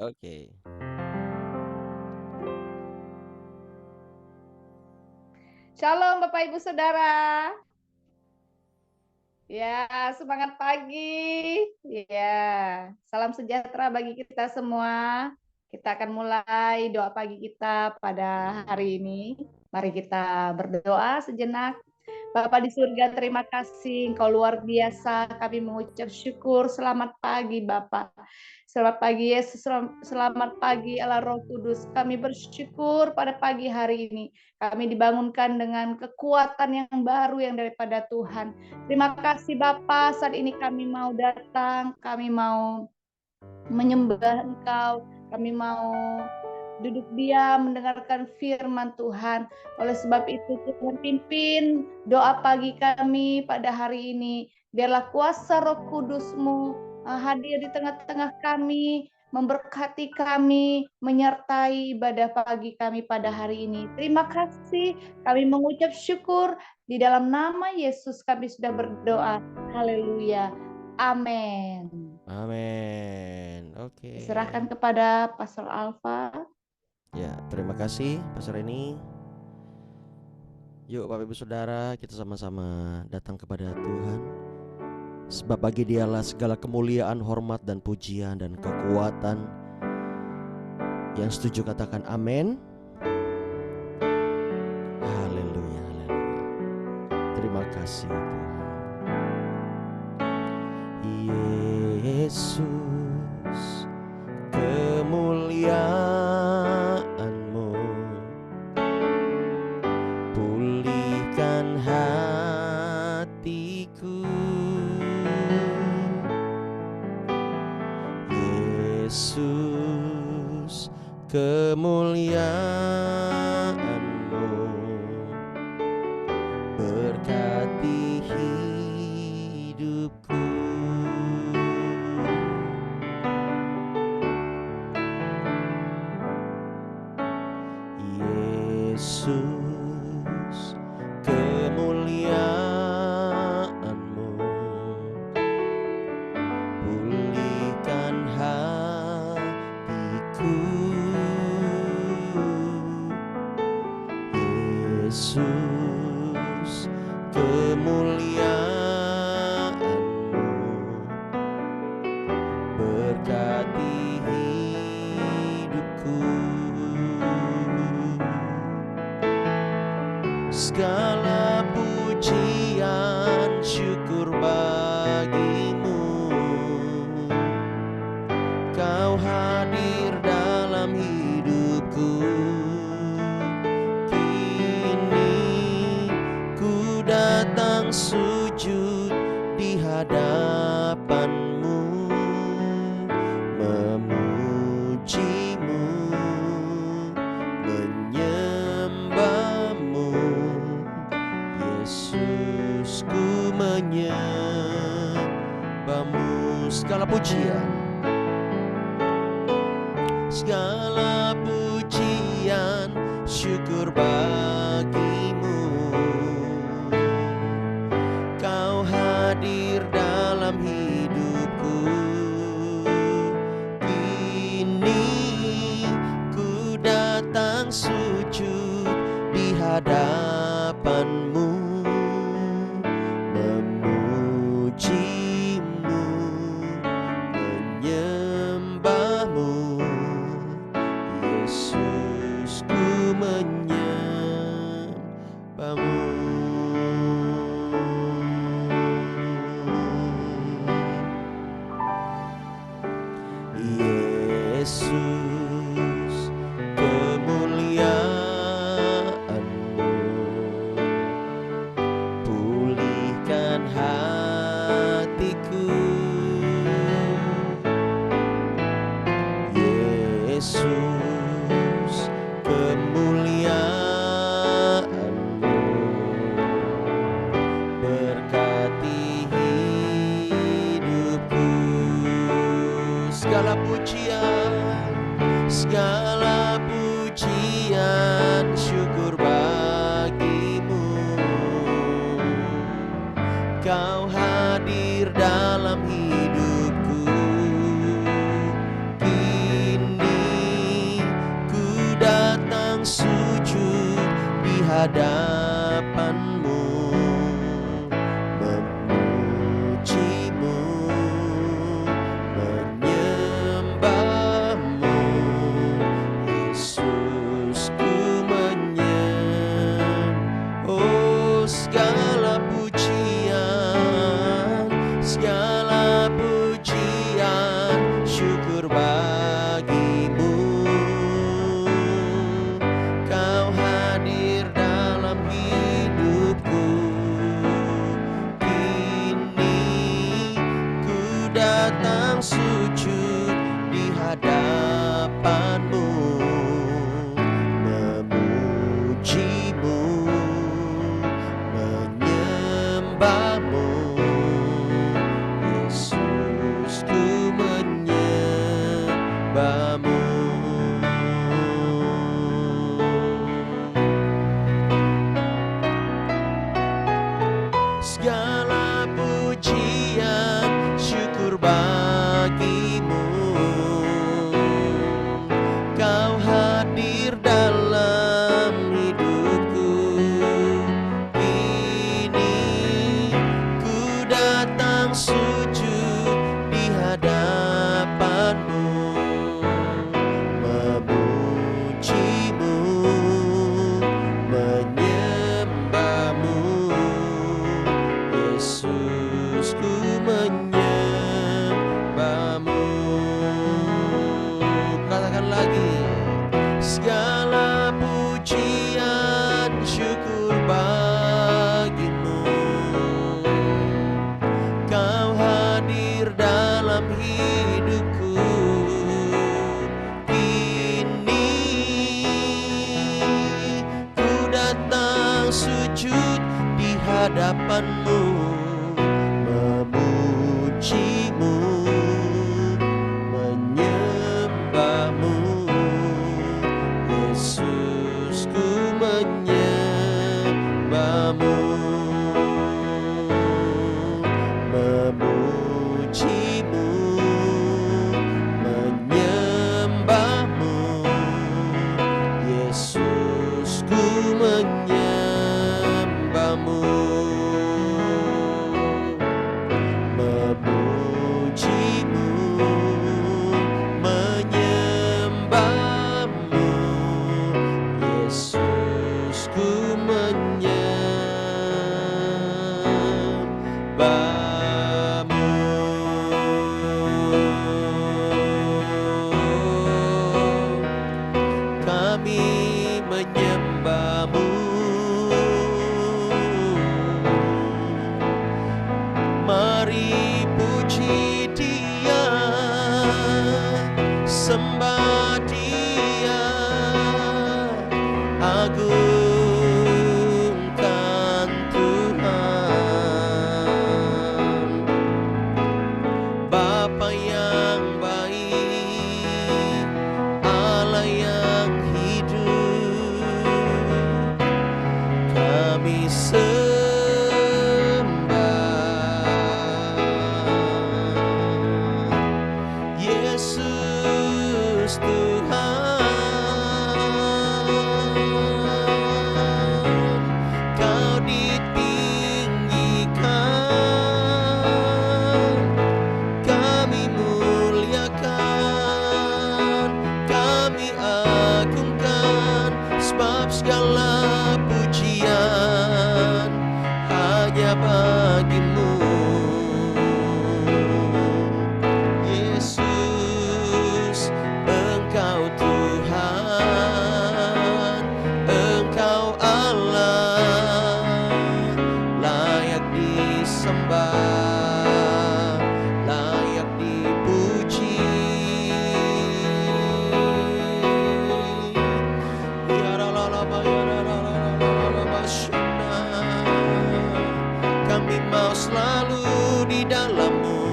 Oke. Shalom Bapak Ibu Saudara. Ya, semangat pagi. Ya, salam sejahtera bagi kita semua. Kita akan mulai doa pagi kita pada hari ini. Mari kita berdoa sejenak. Bapa di surga, terima kasih. Engkau luar biasa. Kami mengucap syukur. Selamat pagi, Bapak. Selamat pagi, Yesus. Selamat pagi, Allah Roh Kudus. Kami bersyukur pada pagi hari ini. Kami dibangunkan dengan kekuatan yang baru yang daripada Tuhan. Terima kasih, Bapak. Saat ini kami mau datang. Kami mau menyembah Engkau. Kami mau duduk diam mendengarkan firman Tuhan. Oleh sebab itu Tuhan pimpin doa pagi kami pada hari ini. Biarlah kuasa Roh Kudus-Mu hadir di tengah-tengah kami, memberkati kami, menyertai ibadah pagi kami pada hari ini. Terima kasih, kami mengucap syukur. Di dalam nama Yesus kami sudah berdoa. Haleluya. Amin. Amin. Oke. Diserahkan kepada Pastor Alfa. Ya, terima kasih Pastor Reni. Yuk Bapak Ibu Saudara, kita sama-sama datang kepada Tuhan. Sebab bagi Dialah segala kemuliaan, hormat dan pujian dan kekuatan. Yang setuju katakan amin. Haleluya, haleluya. Terima kasih Tuhan. Yesus, kemuliaan-Mu pulihkan hatiku. Yesus, kemuliaan-Mu berkati hidupku. Yesus, kemuliaan-Mu pulihkan hatiku. Yesus, kemuliaan-Mu berkati hidupku. Segala pujian syukur bagi-Mu. Kau hadir dalam hidupku. Kini ku datang sujud di hadapan-Mu, memuji-Mu, menyembah-Mu. Yesus, ku menyembah-Mu. Segala pujian, segala pujian syukur bagi-Mu. Kau hadir dalam hidupku. Kini ku datang sujud di hadapan-Mu, memuji-Mu, menyembah-Mu. Yesus, ku menyembah-Mu. Yesus, kemuliaan-Mu pulihkan hatiku. Yesus, kemuliaan-Mu berkati hidupku. Segala pujian, segala pujian syukur bagi-Mu. Kau hadir dalam hidupku. Kini hadapan-Mu, memuji-Mu, menyembah-Mu. Yesus, ku oh segala pujian, segala pujian, syukur bagimu. Kau hadir dalam hidupku. Kini ku datang sujud di hadapan-Mu, memuji-Mu, menyembah-Mu. Yesus, ku menyembah-Mu. Segala pujian, syukur bagimu. Kau hadir dalam hidupku. Kini ku datang sujud di hadapan-Mu, memuji-Mu, menyembah-Mu. Yesus, ku menyembah-Mu. Katakan lagi. Segala pujian, syukur bagimu. Kau hadir dalam hidupku. Kini ku datang sujud di hadapan-Mu, memuji-Mu, menyembah-Mu. Yesus, ku menyembah-Mu, memuji-Mu, menyembah-Mu. Yesus, ku menyembah-Mu, memuji-Mu, menyembah-Mu. Yesus, ku menyembah-Mu. Kami menyembah-Mu. Mari puji Dia, sembah Dia, agungkan Tuhan. Bapa yang baik, Allah yang hidup, kami Yesus Tuhan, Kau ditinggikan, kami muliakan, kami agungkan, sebab segala pujian hanya bagimu. Engkau Tuhan, Engkau Allah, layak disembah, layak dipuji. Kami mau selalu di dalam-Mu,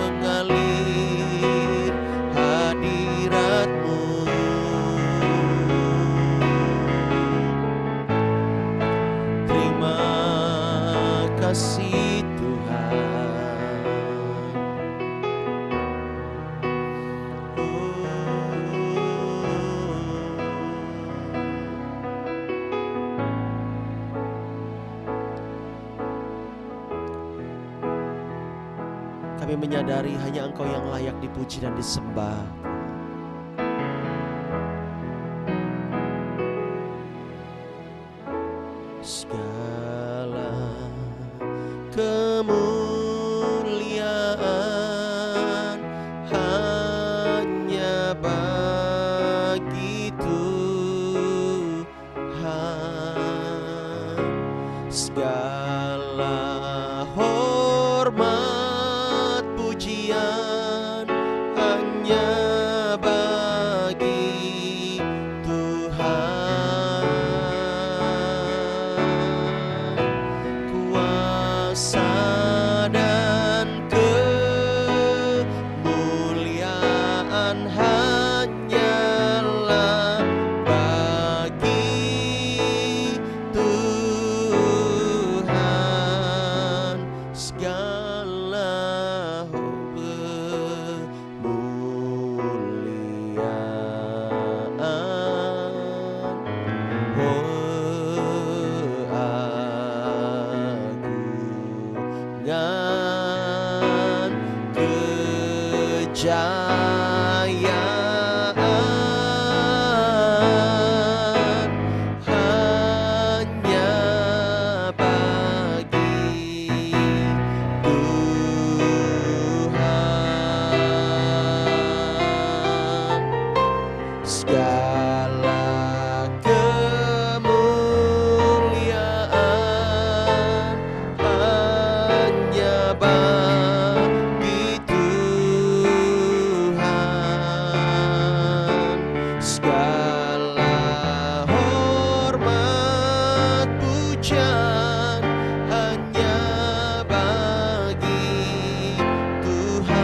mengalir hadirat-Mu. Terima kasih Tuhan. Oh. Kami menyadari hanya Engkau yang layak dipuji dan disembah. Segala kemuliaan hanya bagi Tuhan. Segala hormat pujian hanya bagi Tuhan. Kuasa dan kemuliaan hanyalah bagi Tuhan. Segala kemuliaan, kejayaan hanya bagi Tuhan. Segala kemuliaan hanya bagi Tuhan. Segala hormat pujian hanya bagi Tuhan.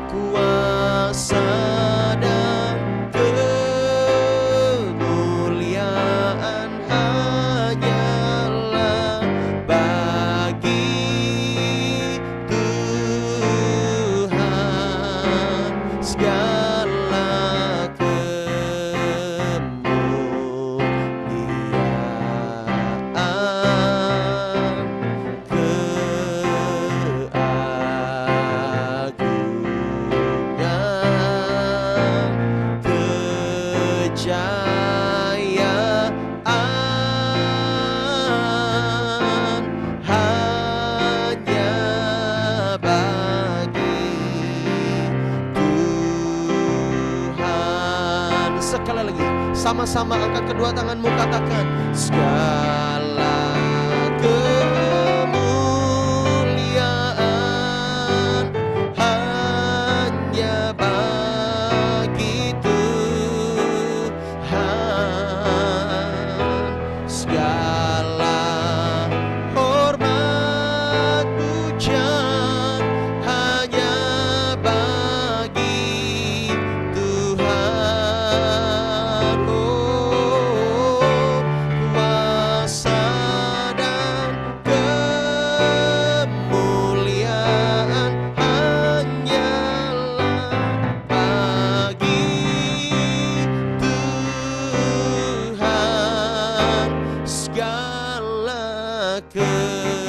Kuasa dan kemuliaan hanyalah bagi Tuhan. Segala kemuliaan, kejayaan hanya bagi Tuhan. Sekali lagi, sama-sama angkat kedua tanganmu, katakan segala kemuliaan hanya bagi Tuhan. Segala hormat pujian hanya bagi Tuhan. Oh, kuasa dan kemuliaan hanyalah bagi Tuhan. Segala kemuliaan,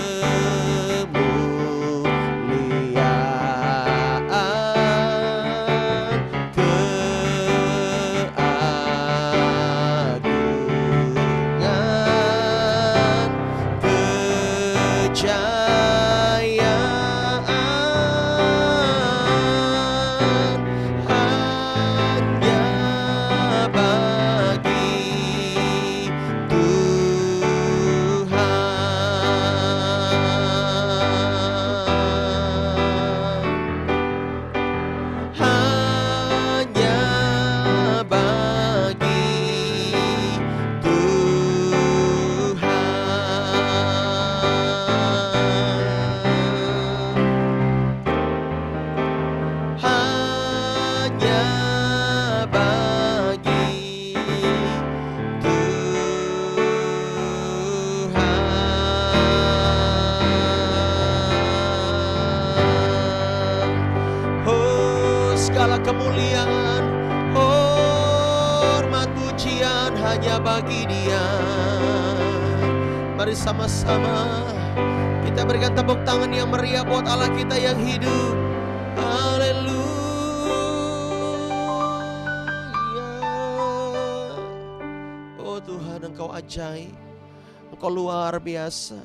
keagungan, kejayaan hanya bagi Tuhan. Hanya bagi Tuhan. Hanya bagi Tuhan. Oh, segala kemuliaan, hormat pujian hanya bagi Dia. Mari sama-sama Kita berikan tepuk tangan yang meriah buat Allah kita yang hidup. Haleluya. Oh Tuhan, Engkau ajaib, Engkau luar biasa.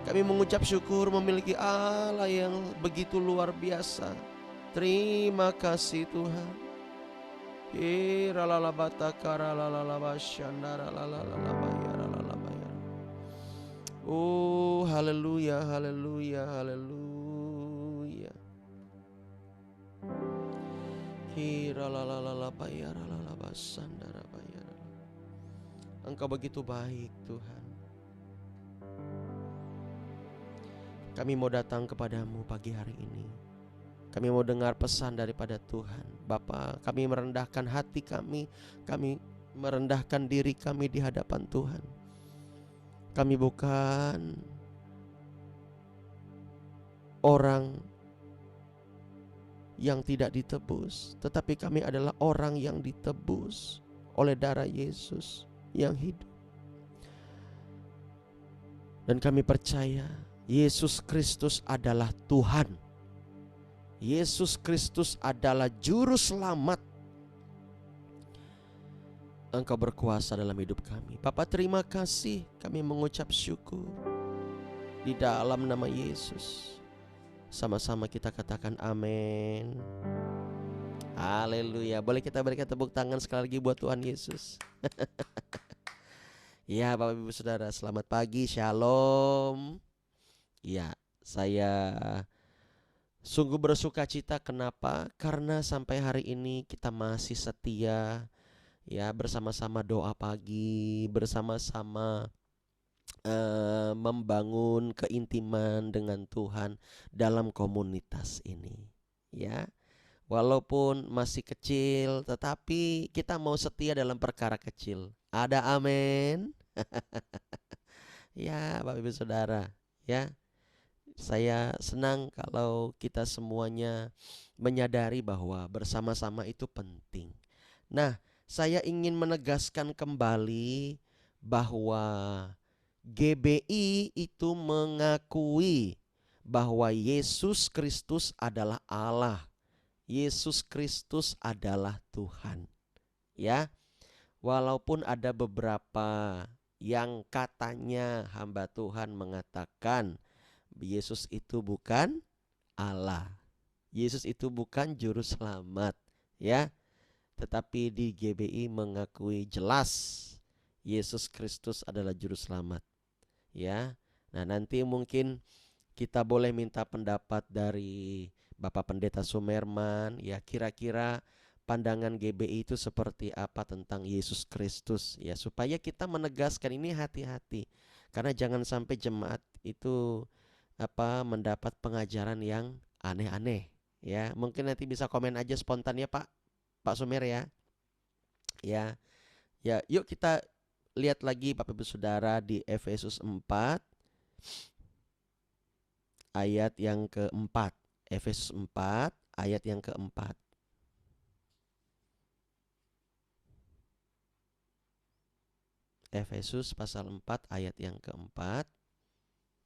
Kami mengucap syukur memiliki Allah yang begitu luar biasa. Terima kasih Tuhan. Oh haleluya, haleluya, haleluya. Engkau begitu baik Tuhan. Kami mau datang kepadamu pagi hari ini. Kami mau dengar pesan daripada Tuhan. Bapa, kami merendahkan hati kami merendahkan diri kami di hadapan Tuhan. Kami bukan orang yang tidak ditebus, tetapi kami adalah orang yang ditebus oleh darah Yesus yang hidup. Dan kami percaya Yesus Kristus adalah Tuhan. Yesus Kristus adalah juru selamat. Engkau berkuasa dalam hidup kami. Bapa, terima kasih. Kami mengucap syukur di dalam nama Yesus. Sama-sama kita katakan amin. Haleluya. Boleh kita berikan tepuk tangan sekali lagi buat Tuhan Yesus. Ya Bapak Ibu Saudara, selamat pagi, shalom. Ya, saya sungguh bersuka cita. Kenapa? Karena sampai hari ini kita masih setia, ya, bersama-sama doa pagi, bersama-sama membangun keintiman dengan Tuhan dalam komunitas ini, ya. Walaupun masih kecil, tetapi kita mau setia dalam perkara kecil. Ada amin. Ya Bapak Ibu Saudara, ya, saya senang kalau kita semuanya menyadari bahwa bersama-sama itu penting. Nah, saya ingin menegaskan kembali bahwa GBI itu mengakui bahwa Yesus Kristus adalah Allah. Yesus Kristus adalah Tuhan. Ya, walaupun ada beberapa yang katanya hamba Tuhan mengatakan Yesus itu bukan Allah. Yesus itu bukan juru selamat, ya. Tetapi di GBI mengakui jelas Yesus Kristus adalah juru selamat, ya. Nah, nanti mungkin kita boleh minta pendapat dari Bapak Pendeta Sumerman, ya, kira-kira pandangan GBI itu seperti apa tentang Yesus Kristus, ya, supaya kita menegaskan ini hati-hati. Karena jangan sampai jemaat itu mendapat pengajaran yang aneh-aneh, ya. Mungkin nanti bisa komen aja spontan ya Pak Sumer, ya. Ya. Ya, yuk kita lihat lagi Bapak Ibu Saudara di Efesus 4 ayat yang keempat. Efesus 4 ayat yang keempat. Efesus pasal 4 ayat yang keempat.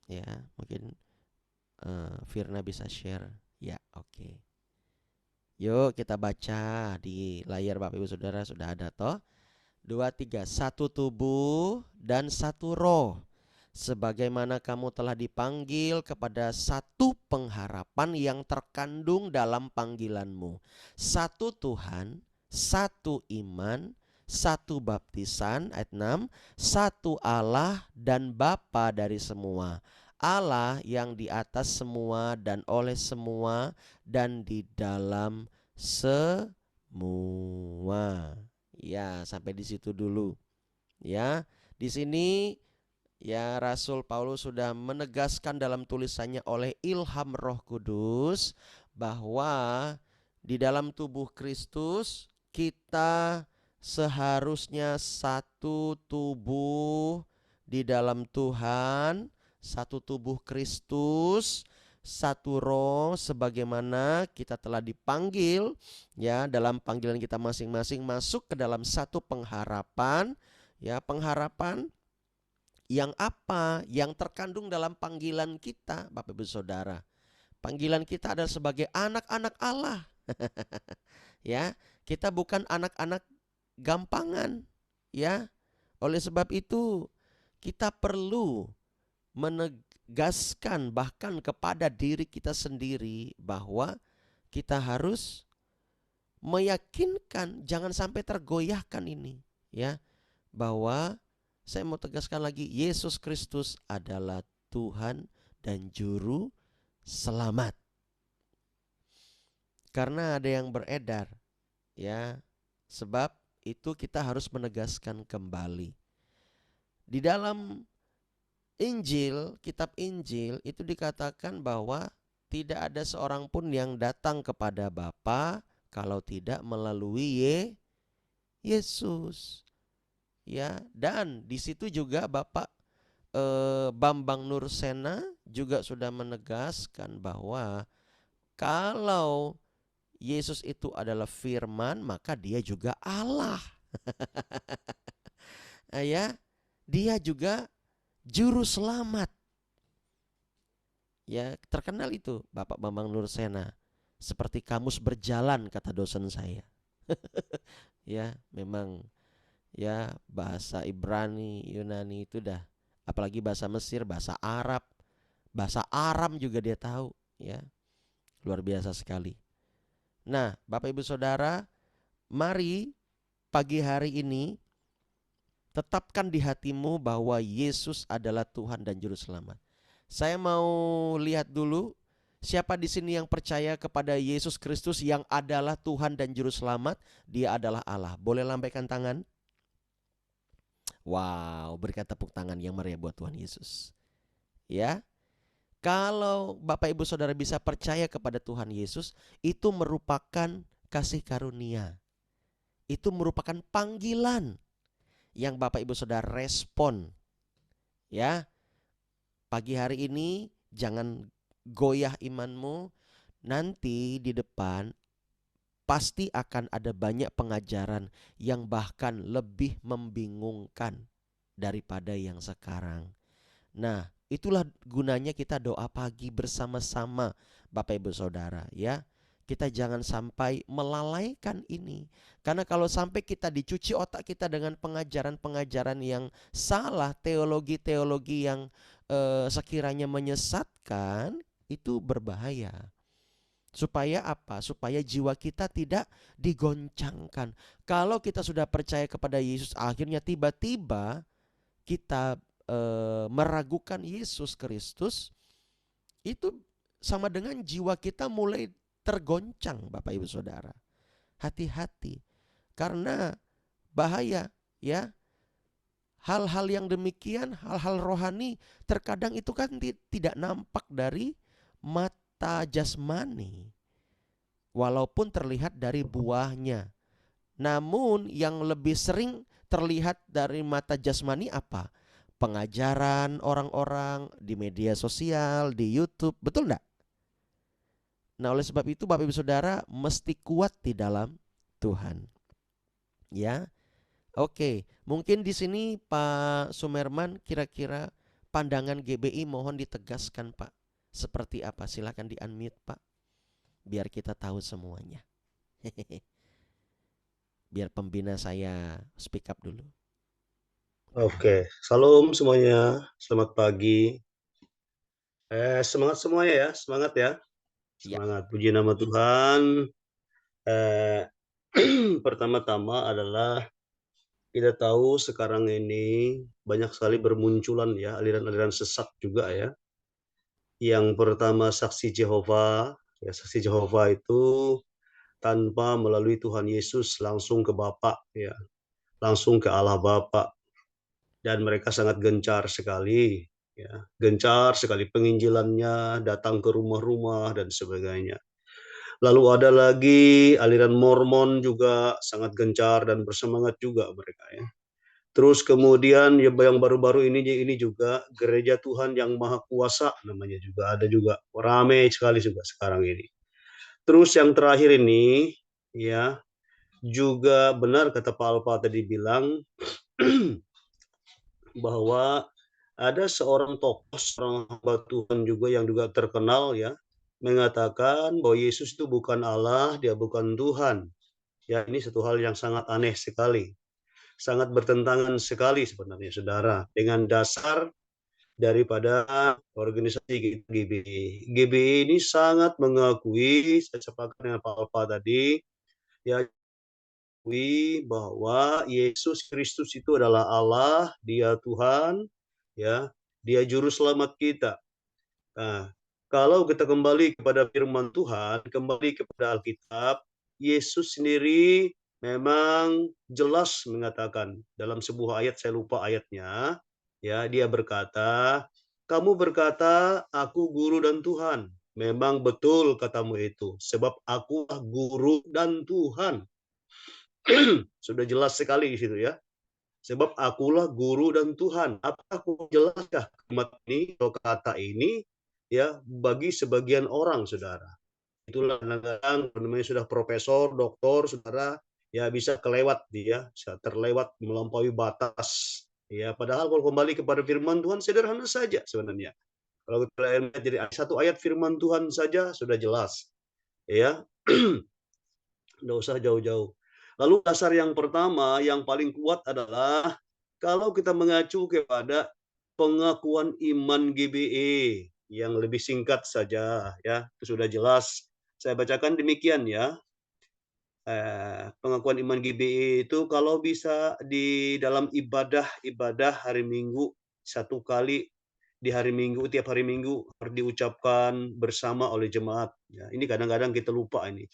Ya, mungkin Firna bisa share. Ya, oke. Yuk kita baca di layar Bapak Ibu Saudara, sudah ada toh? 2, 3. Satu tubuh dan satu roh, sebagaimana kamu telah dipanggil kepada satu pengharapan yang terkandung dalam panggilanmu. Satu Tuhan, satu iman, satu baptisan. Ayat 6. Satu Allah dan Bapa dari semua, Allah yang di atas semua dan oleh semua dan di dalam semua. Ya, sampai di situ dulu. Ya, di sini ya Rasul Paulus sudah menegaskan dalam tulisannya oleh ilham Roh Kudus bahwa di dalam tubuh Kristus kita seharusnya satu tubuh di dalam Tuhan, satu tubuh Kristus, satu roh, sebagaimana kita telah dipanggil, ya, dalam panggilan kita masing-masing masuk ke dalam satu pengharapan, ya, pengharapan Yang apa? Yang terkandung dalam panggilan kita, Bapak Ibu Saudara. Panggilan kita adalah sebagai anak-anak Allah. Ya, kita bukan anak-anak gampangan, ya. Oleh sebab itu, kita perlu menegaskan bahkan kepada diri kita sendiri bahwa kita harus meyakinkan, jangan sampai tergoyahkan ini, ya, bahwa saya mau tegaskan lagi, Yesus Kristus adalah Tuhan dan juru selamat. Karena ada yang beredar, ya, sebab itu kita harus menegaskan kembali. Di dalam Injil, kitab Injil itu dikatakan bahwa tidak ada seorang pun yang datang kepada Bapa kalau tidak melalui Yesus. Ya, dan di situ juga Bapak Bambang Nursena juga sudah menegaskan bahwa kalau Yesus itu adalah firman, maka dia juga Allah. Ya, dia juga juru selamat. Ya, terkenal itu Bapak Bambang Nursena. Seperti kamus berjalan, kata dosen saya. Ya, memang ya bahasa Ibrani, Yunani itu dah, apalagi bahasa Mesir, bahasa Arab, bahasa Aram juga dia tahu, ya. Luar biasa sekali. Nah, Bapak Ibu Saudara, mari pagi hari ini tetapkan di hatimu bahwa Yesus adalah Tuhan dan juru selamat. Saya mau lihat dulu siapa di sini yang percaya kepada Yesus Kristus yang adalah Tuhan dan juru selamat, dia adalah Allah. Boleh lambaikan tangan? Wow, berikan tepuk tangan yang meriah buat Tuhan Yesus. Ya. Kalau Bapak Ibu Saudara bisa percaya kepada Tuhan Yesus, itu merupakan kasih karunia. Itu merupakan panggilan yang Bapak Ibu Saudara respon. Ya. Pagi hari ini jangan goyah imanmu. Nanti di depan pasti akan ada banyak pengajaran yang bahkan lebih membingungkan daripada yang sekarang. Nah, itulah gunanya kita doa pagi bersama-sama Bapak Ibu Saudara, ya. Kita jangan sampai melalaikan ini. Karena kalau sampai kita dicuci otak kita dengan pengajaran-pengajaran yang salah, teologi-teologi yang sekiranya menyesatkan, itu berbahaya. Supaya apa? Supaya jiwa kita tidak digoncangkan. Kalau kita sudah percaya kepada Yesus, akhirnya tiba-tiba kita meragukan Yesus Kristus, itu sama dengan jiwa kita mulai tergoncang, Bapak Ibu Saudara. Hati-hati, karena bahaya, ya. Hal-hal yang demikian, hal-hal rohani terkadang itu kan tidak nampak dari mata jasmani, walaupun terlihat dari buahnya. Namun yang lebih sering terlihat dari mata jasmani apa? Pengajaran orang-orang di media sosial, di YouTube, betul enggak? Nah, oleh sebab itu Bapak Ibu Saudara mesti kuat di dalam Tuhan. Ya. Oke, mungkin di sini Pak Sumerman kira-kira pandangan GBI mohon ditegaskan, Pak. Seperti apa? Silakan di-unmute, Pak. Biar kita tahu semuanya. Biar pembina saya speak up dulu. Oke, salam semuanya. Selamat pagi. Semangat semuanya ya, semangat ya. Semangat, puji nama Tuhan. Pertama-tama adalah kita tahu sekarang ini banyak sekali bermunculan ya aliran-aliran sesat juga ya. Yang pertama saksi Jehovah, ya saksi Jehovah itu tanpa melalui Tuhan Yesus langsung ke Bapa ya, langsung ke Allah Bapa. Dan mereka sangat gencar sekali ya, gencar sekali penginjilannya, datang ke rumah-rumah dan sebagainya. Lalu ada lagi aliran Mormon juga sangat gencar dan bersemangat juga mereka ya. Terus kemudian yang baru-baru ini juga Gereja Tuhan yang Maha Kuasa namanya juga ada juga, ramai sekali juga sekarang ini. Terus yang terakhir ini ya, juga benar kata Pak Alpa tadi bilang bahwa ada seorang tokoh, seorang hamba Tuhan juga yang juga terkenal ya, mengatakan bahwa Yesus itu bukan Allah, dia bukan Tuhan. Ya, ini satu hal yang sangat aneh sekali. Sangat bertentangan sekali sebenarnya saudara dengan dasar daripada organisasi GBI. GBI ini sangat mengakui, saya sepakat dengan Pak Alfa tadi, ya, bahwa Yesus Kristus itu adalah Allah, Dia Tuhan, ya, Dia juru selamat kita. Nah, kalau kita kembali kepada firman Tuhan, kembali kepada Alkitab, Yesus sendiri memang jelas mengatakan dalam sebuah ayat, saya lupa ayatnya, ya, dia berkata, "Kamu berkata, aku guru dan Tuhan." Memang betul katamu itu, sebab akulah guru dan Tuhan. Sudah jelas sekali di situ ya. Sebab akulah guru dan Tuhan. Apakah jelaskah kalimat ini atau kata ini ya bagi sebagian orang, saudara? Itulah kadang-kadang namanya sudah profesor, doktor, saudara, ya bisa kelewat dia, bisa terlewat melampaui batas. Ya, padahal kalau kembali kepada firman Tuhan sederhana saja sebenarnya. Kalau kita lihat jadi satu ayat firman Tuhan saja sudah jelas. Ya, nggak usah jauh-jauh. Lalu dasar yang pertama, yang paling kuat adalah kalau kita mengacu kepada pengakuan iman GBE yang lebih singkat saja, ya itu sudah jelas. Saya bacakan demikian ya. Pengakuan iman GBE itu kalau bisa di dalam ibadah hari Minggu satu kali di hari Minggu, tiap hari Minggu harus diucapkan bersama oleh jemaat. Ya, ini kadang-kadang kita lupa ini.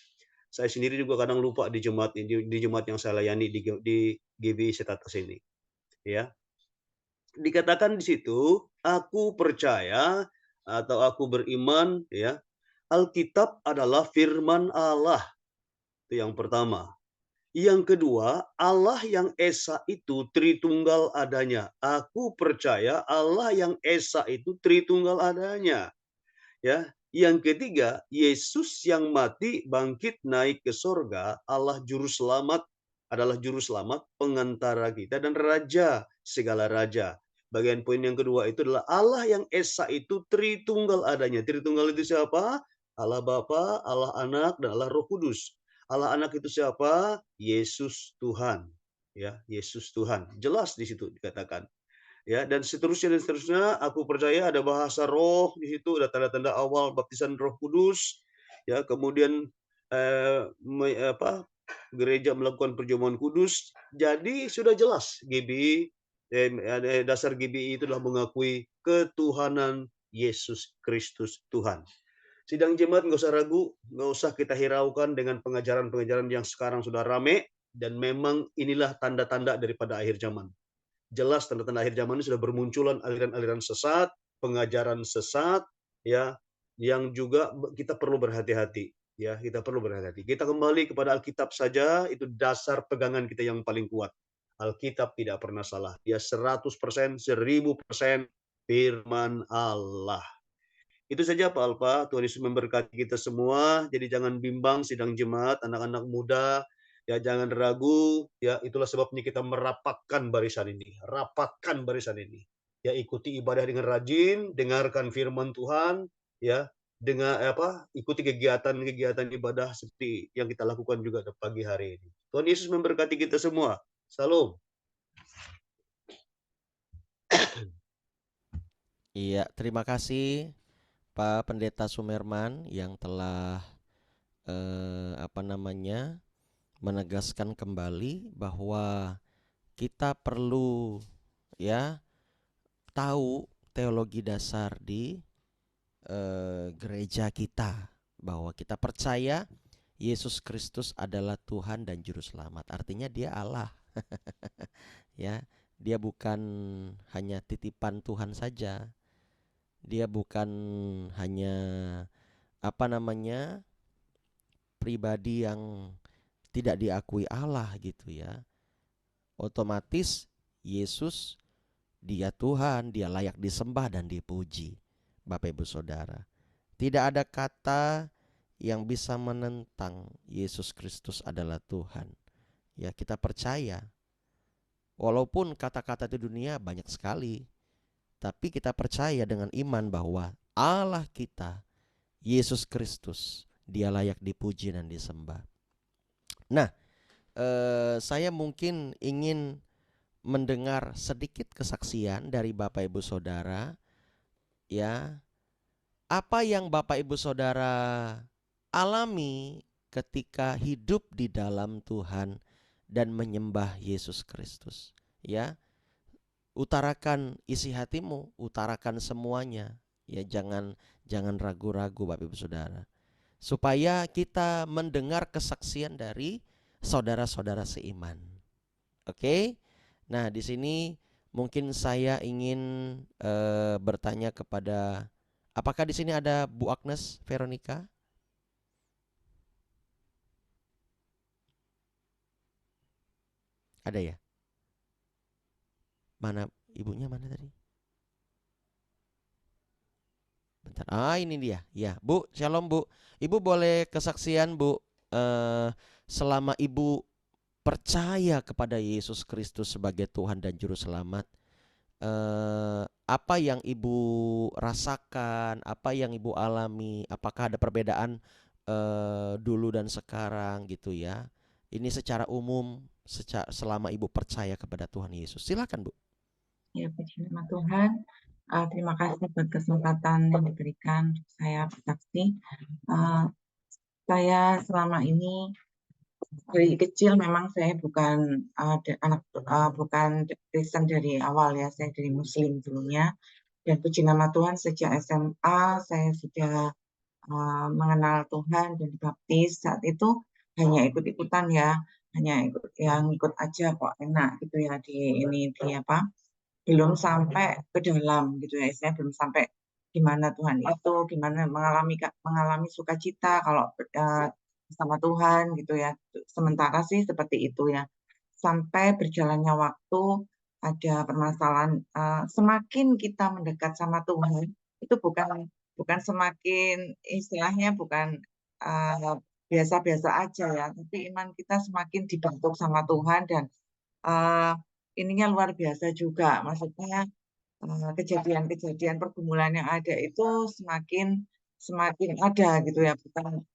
Saya sendiri juga kadang lupa di jemaat di jemaat yang saya layani di GBI Setatas ini. Ya, dikatakan di situ, aku percaya atau aku beriman, ya, Alkitab adalah firman Allah. Itu yang pertama. Yang kedua, Allah yang Esa itu Tritunggal adanya. Aku percaya Allah yang Esa itu Tritunggal adanya. Ya, yang ketiga, Yesus yang mati bangkit naik ke sorga, Allah juru selamat adalah juru selamat, pengantara kita dan raja segala raja. Bagian poin yang kedua itu adalah Allah yang Esa itu Tritunggal adanya. Tritunggal itu siapa? Allah Bapa, Allah Anak, dan Allah Roh Kudus. Allah Anak itu siapa? Yesus Tuhan. Ya, Yesus Tuhan. Jelas di situ dikatakan. Ya, dan seterusnya aku percaya ada bahasa roh di situ, ada tanda-tanda awal baptisan Roh Kudus, ya, kemudian gereja melakukan perjamuan kudus. Jadi sudah jelas GBI, dasar GBI itu adalah mengakui ketuhanan Yesus Kristus Tuhan. Sidang jemaat nggak usah ragu, nggak usah kita hiraukan dengan pengajaran-pengajaran yang sekarang sudah rame, dan memang inilah tanda-tanda daripada akhir zaman. Jelas tanda-tanda akhir zaman ini sudah bermunculan aliran-aliran sesat, pengajaran sesat, ya, yang juga kita perlu berhati-hati, ya, kita perlu berhati-hati. Kita kembali kepada Alkitab saja, itu dasar pegangan kita yang paling kuat. Alkitab tidak pernah salah. Dia 100%, 1000% firman Allah. Itu saja Pak Alfa, Tuhan Yesus memberkati kita semua. Jadi jangan bimbang sidang jemaat, anak-anak muda, ya jangan ragu, ya itulah sebabnya kita merapatkan barisan ini, rapatkan barisan ini. Ya ikuti ibadah dengan rajin, dengarkan firman Tuhan, ya dengan ikuti kegiatan-kegiatan ibadah seperti yang kita lakukan juga di pagi hari ini. Tuhan Yesus memberkati kita semua. Salam. Iya, terima kasih Pak Pendeta Sumerman yang telah menegaskan kembali bahwa kita perlu ya tahu teologi dasar di gereja kita, bahwa kita percaya Yesus Kristus adalah Tuhan dan juru selamat. Artinya dia Allah. Ya, dia bukan hanya titipan Tuhan saja. Dia bukan hanya pribadi yang tidak diakui Allah gitu ya. Otomatis Yesus dia Tuhan, dia layak disembah dan dipuji. Bapak Ibu Saudara, tidak ada kata yang bisa menentang Yesus Kristus adalah Tuhan. Ya, kita percaya. Walaupun kata-kata di dunia banyak sekali, tapi kita percaya dengan iman bahwa Allah kita, Yesus Kristus, Dia layak dipuji dan disembah. Nah, saya mungkin ingin mendengar sedikit kesaksian dari Bapak Ibu Saudara, ya. Apa yang Bapak Ibu Saudara alami ketika hidup di dalam Tuhan dan menyembah Yesus Kristus, ya. Utarakan isi hatimu, utarakan semuanya, ya. Jangan ragu-ragu Bapak Ibu Saudara, supaya kita mendengar kesaksian dari saudara-saudara seiman. Oke. Nah, di sini mungkin saya ingin bertanya kepada, apakah di sini ada Bu Agnes Veronica? Ada ya? Mana ibunya, mana tadi? Bentar. Ini dia. Ya, Bu, Shalom Bu. Ibu boleh kesaksian Bu, selama Ibu percaya kepada Yesus Kristus sebagai Tuhan dan Juru Selamat, apa yang Ibu rasakan, apa yang Ibu alami, apakah ada perbedaan dulu dan sekarang gitu ya. Ini secara umum selama Ibu percaya kepada Tuhan Yesus. Silakan Bu. Ya, puji nama Tuhan. Terima kasih buat kesempatan yang diberikan saya bersaksi. Saya selama ini dari kecil memang saya bukan bukan Kristen dari awal ya, saya dari Muslim dulunya. Dan puji nama Tuhan sejak SMA saya sudah mengenal Tuhan dan dibaptis. Saat itu hanya ikut-ikutan ya, hanya ikut aja kok enak gitu ya di belum sampai ke dalam gitu ya, saya belum sampai gimana Tuhan itu, gimana mengalami sukacita kalau bersama Tuhan gitu ya. Sementara sih seperti itu ya. Sampai berjalannya waktu ada permasalahan, semakin kita mendekat sama Tuhan itu bukan semakin istilahnya bukan biasa-biasa aja ya, tapi iman kita semakin dibentuk sama Tuhan dan ininya luar biasa juga. Maksudnya kejadian-kejadian pergumulan yang ada itu semakin ada gitu ya, bukan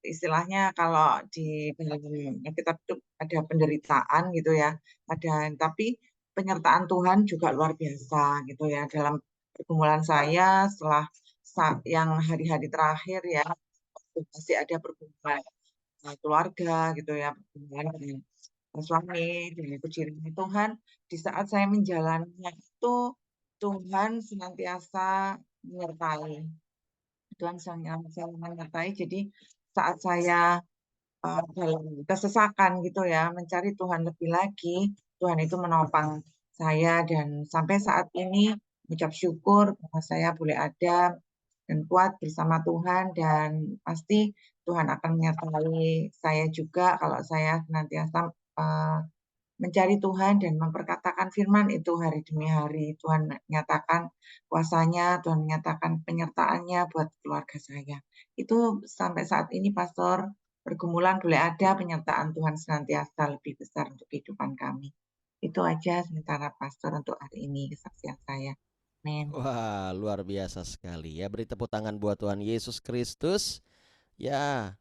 istilahnya kalau di dalam Alkitab itu ada penderitaan gitu ya, tapi penyertaan Tuhan juga luar biasa gitu ya dalam pergumulan saya setelah yang hari-hari terakhir ya, masih ada pergumulan keluarga gitu ya, pergumulan dengan suami, dan puji Tuhan di saat saya menjalannya itu Tuhan senantiasa menyertai. Tuhan senantiasa menyertai. Jadi saat saya dalam kesesakan gitu ya, mencari Tuhan lebih lagi, Tuhan itu menopang saya dan sampai saat ini mengucap syukur bahwa saya boleh ada dan kuat bersama Tuhan dan pasti Tuhan akan menyertai saya juga kalau saya senantiasa mencari Tuhan dan memperkatakan firman itu hari demi hari. Tuhan menyatakan kuasanya, Tuhan menyatakan penyertaannya buat keluarga saya. Itu sampai saat ini Pastor, pergumulan boleh ada, penyertaan Tuhan senantiasa lebih besar untuk kehidupan kami. Itu aja sementara Pastor untuk hari ini kesaksian saya. Amin. Wah, luar biasa sekali ya. Beri tepuk tangan buat Tuhan Yesus Kristus. Ya,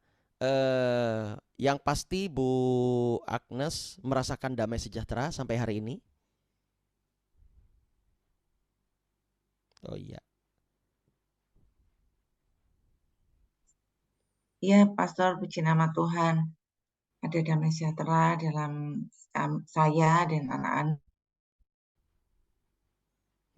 yang pasti Bu Agnes merasakan damai sejahtera sampai hari ini. Oh iya. Iya, Pastor, puji nama Tuhan. Ada damai sejahtera dalam saya dan anak-anak.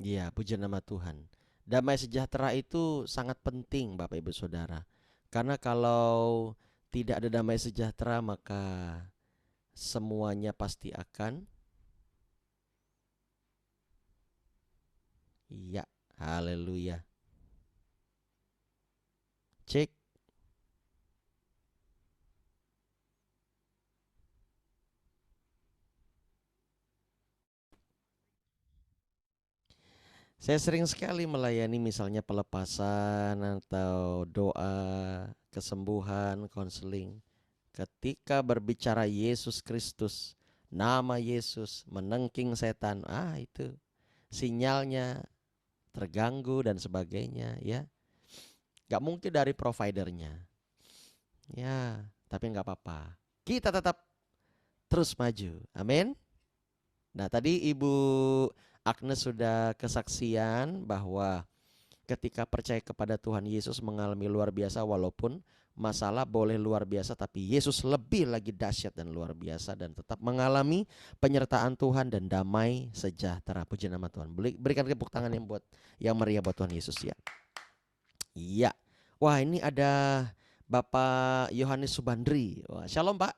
Iya, puji nama Tuhan. Damai sejahtera itu sangat penting Bapak Ibu Saudara. Karena kalau tidak ada damai sejahtera maka semuanya pasti akan, iya, haleluya. Cek. Saya sering sekali melayani misalnya pelepasan atau doa, kesembuhan, konseling. Ketika berbicara Yesus Kristus, nama Yesus menengking setan, itu sinyalnya terganggu dan sebagainya ya. Gak mungkin dari providernya. Ya, tapi nggak apa-apa. Kita tetap terus maju. Amin. Nah, tadi Ibu Agnes sudah kesaksian bahwa ketika percaya kepada Tuhan Yesus mengalami luar biasa, walaupun masalah boleh luar biasa, tapi Yesus lebih lagi dahsyat dan luar biasa dan tetap mengalami penyertaan Tuhan dan damai sejahtera. Puji nama Tuhan. Berikan tepuk tangan yang meriah buat Tuhan Yesus ya. Iya. Wah, ini ada Bapak Yohanes Subandri. Wah, shalom Pak.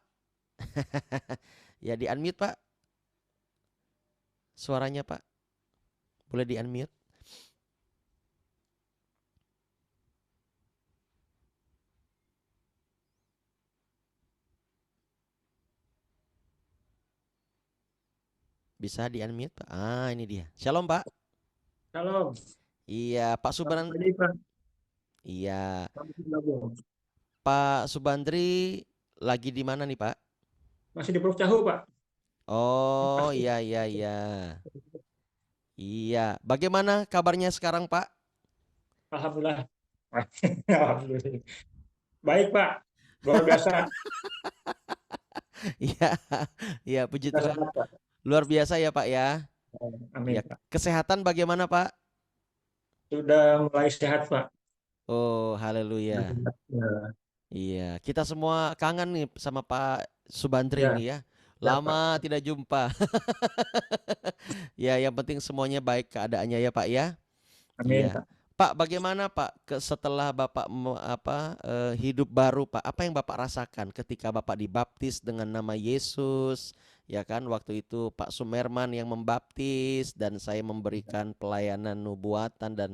Ya, di unmute Pak. Suaranya Pak. Boleh di unmute. Bisa di unmute Pak. Ah, ini dia. Shalom Pak. Shalom. Iya, Pak Selamat Subandri. pagi, Pak. Iya, Selamat bergabung. Pak Subandri lagi di mana nih Pak? Masih di Pulau Cahu, Pak. Oh, Masih. iya. Iya, bagaimana kabarnya sekarang Pak? Alhamdulillah. Alhamdulillah. Baik, Pak. Luar biasa. Iya, iya puji Kita Tuhan. sehat, Pak. Luar biasa ya Pak ya. Amin, Ya, Pak. kesehatan bagaimana Pak? Sudah mulai sehat, Pak. Oh, haleluya. Ya, Iya, kita semua kangen nih sama Pak Subandri ya, ini ya. ya, Lama Pak. tidak jumpa. Ya, yang penting semuanya baik keadaannya ya Pak ya. Amin, Iya. Pak. Pak, bagaimana Pak setelah Bapak hidup baru Pak? Apa yang Bapak rasakan ketika Bapak dibaptis dengan nama Yesus? Ya kan, waktu itu Pak Sumerman yang membaptis dan saya memberikan pelayanan nubuatan dan